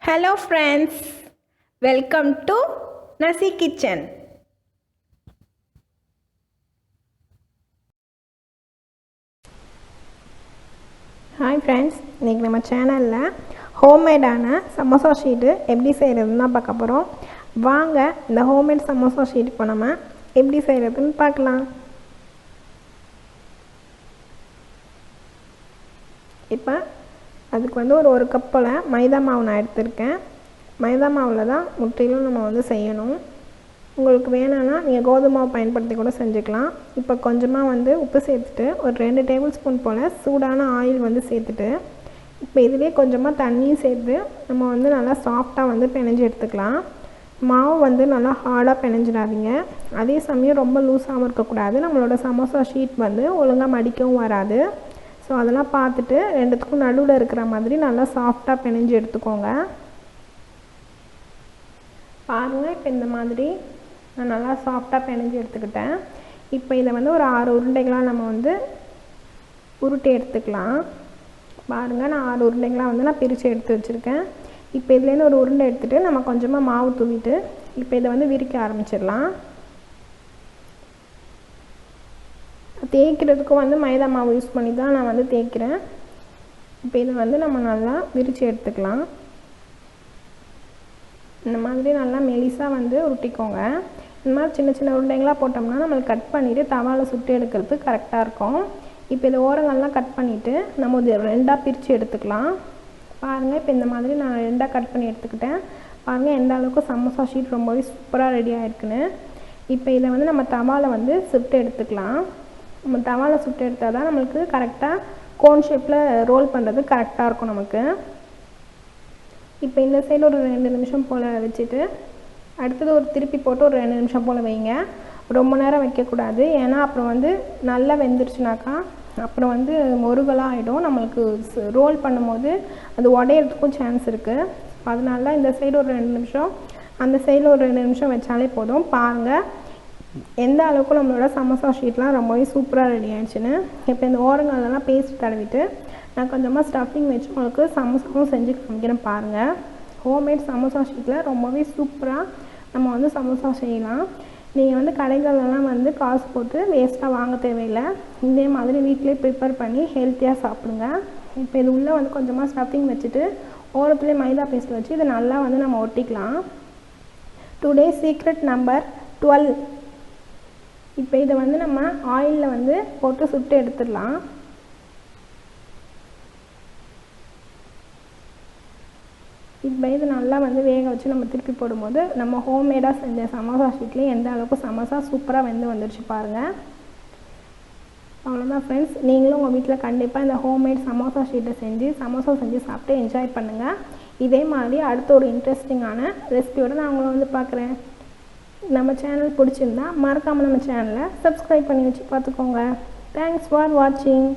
Hello friends, welcome to Nasekitchen. Hi friends, இன்னைக்கு நம்ம சேனல்ல ஹோம்மேடான சமோசா ஷீட் எப்படி செய்யறதுன்னு தான் பார்க்க போறோம். வாங்க இந்த ஹோம்மேட் சமோசா ஷீட் இப்போ நம்ம எப்படி செய்யறதுன்னு பார்க்கலாம். இப்போ அதுக்கு வந்து ஒரு கப் போல் மைதா மாவு நான் எடுத்திருக்கேன். மைதா மாவில் தான் முற்றிலும் நம்ம செய்யணும். உங்களுக்கு வேணும்னா நீங்கள் கோதுமை மாவு பயன்படுத்தி கூட செஞ்சுக்கலாம். இப்போ கொஞ்சமாக உப்பு சேர்த்துட்டு ஒரு 2 டேபிள் ஸ்பூன் போல் சூடான ஆயில் சேர்த்துட்டு இப்போ இதுலேயே கொஞ்சமாக தண்ணியும் சேர்த்து நம்ம நல்லா சாஃப்டாக பிணைஞ்சு எடுத்துக்கலாம். மாவு நல்லா ஹார்டாக பிணைஞ்சிடாதீங்க. அதே சமயம் ரொம்ப லூஸாகவும் இருக்கக்கூடாது. நம்மளோட சமோசா ஷீட் ஒழுங்காக மடிக்கவும் வராது. ஸோ அதெல்லாம் பார்த்துட்டு ரெண்டுத்துக்கும் நடுவில் இருக்கிற மாதிரி நல்லா சாஃப்டாக பிணைஞ்சு எடுத்துக்கோங்க. பாருங்கள், இப்போ இந்த மாதிரி நான் நல்லா சாஃப்டாக பிணைஞ்சு எடுத்துக்கிட்டேன். இப்போ இதை ஒரு 6 உருண்டைகளாக நம்ம உருட்டி எடுத்துக்கலாம். பாருங்கள், நான் 6 உருண்டைகளாக நான் பிரித்து எடுத்து வச்சுருக்கேன். இப்போ இதுலேருந்து ஒரு உருண்டை எடுத்துகிட்டு நம்ம கொஞ்சமாக மாவு தூவிட்டு இப்போ இதை விரிக்க ஆரம்பிச்சிடலாம். தேய்க்கிறதுக்கும் மைதா மாவு யூஸ் பண்ணி தான் நான் தேய்க்கிறேன். இப்போ இதை நம்ம நல்லா விரித்து எடுத்துக்கலாம். இந்த மாதிரி நல்லா மெலிசாக உருட்டிக்கோங்க. இந்த மாதிரி சின்ன சின்ன உருண்டைங்களாக போட்டோம்னா நம்மளுக்கு கட் பண்ணிவிட்டு தவாவில் சுட்டு எடுக்கிறதுக்கு கரெக்டாக இருக்கும். இப்போ இந்த ஓரங்கள்லாம் கட் பண்ணிவிட்டு நம்ம இது 2ஆக பிரித்து எடுத்துக்கலாம். பாருங்கள், இப்போ இந்த மாதிரி நான் 2ஆக கட் பண்ணி எடுத்துக்கிட்டேன். பாருங்கள் எந்த அளவுக்கு சமோசா ஷீட் ரொம்பவே சூப்பராக ரெடி ஆகிருக்குன்னு. இப்போ இதை நம்ம தவாவில் சுட்டு எடுத்துக்கலாம். நம்ம தவாவில் சுட்டு எடுத்தால் தான் நம்மளுக்கு கரெக்டாக கோன் ஷேப்பில் ரோல் பண்ணுறது கரெக்டாக இருக்கும் நமக்கு. இப்போ இந்த சைடு ஒரு 2 நிமிஷம் போல் வச்சுட்டு அடுத்தது ஒரு திருப்பி போட்டு ஒரு 2 நிமிஷம் போல் வைங்க. ரொம்ப நேரம் வைக்கக்கூடாது. ஏன்னா அப்புறம் நல்லா வெந்துருச்சுனாக்கா அப்புறம் முருகலாக ஆகிடும். நம்மளுக்கு ரோல் பண்ணும்போது அது உடையிறதுக்கும் சான்ஸ் இருக்குது. அதனால இந்த சைடு ஒரு 2 நிமிஷம், அந்த சைடில் ஒரு 2 நிமிஷம் வச்சாலே போதும். பாருங்கள் எந்த அளவுக்கு நம்மளோட சமோசா ஷீட்லாம் ரொம்பவே சூப்பராக ரெடி ஆகிடுச்சுன்னு. இப்போ இந்த ஓரங்களெல்லாம் பேஸ்ட் தடவிட்டு நான் கொஞ்சமாக ஸ்டஃபிங் வச்சு உங்களுக்கு சமோசாவும் செஞ்சு காமிக்கிறேன். பாருங்கள், ஹோம்மேட் சமோசா ஷீட்டில் ரொம்பவே சூப்பராக நம்ம சமோசா செய்யலாம். நீங்கள் கடைகளெல்லாம் காசு போட்டு வேஸ்ட்டாக வாங்க தேவையில்லை. இதே மாதிரி வீட்டிலே ப்ரிப்பேர் பண்ணி ஹெல்த்தியாக சாப்பிடுங்க. இப்போ இது உள்ளே கொஞ்சமாக ஸ்டஃபிங் வச்சுட்டு ஓரத்துலேயே மைதா பேஸ்ட் வச்சு இதை நல்லா நம்ம ஒட்டிக்கலாம். Today secret number 12. இப்போ இதை நம்ம ஆயிலில் போட்டு சுட்டு எடுத்துடலாம். இப்போ இது நல்லா வேக வச்சு நம்ம திருப்பி போடும்போது நம்ம ஹோம்மேடாக செஞ்ச சமோசா ஷீட்லேயே எந்த அளவுக்கு சமோசா சூப்பராக வந்துருச்சு பாருங்கள். அவ்வளோதான் ஃப்ரெண்ட்ஸ், நீங்களும் உங்கள் வீட்டில் கண்டிப்பாக இந்த ஹோம்மேட் சமோசா ஷீட்டை சமோசா செஞ்சு சாப்பிட்டு என்ஜாய் பண்ணுங்கள். இதே மாதிரி அடுத்த ஒரு இன்ட்ரெஸ்டிங்கான ரெசிபியோடு நான் உங்களை பார்க்குறேன். நம்ம சேனல் பிடிச்சிருந்தா மறக்காமல் நம்ம சேனலை சப்ஸ்கிரைப் பண்ணி வச்சு பார்த்துக்கோங்க. தேங்க்ஸ் ஃபார் வாட்சிங்.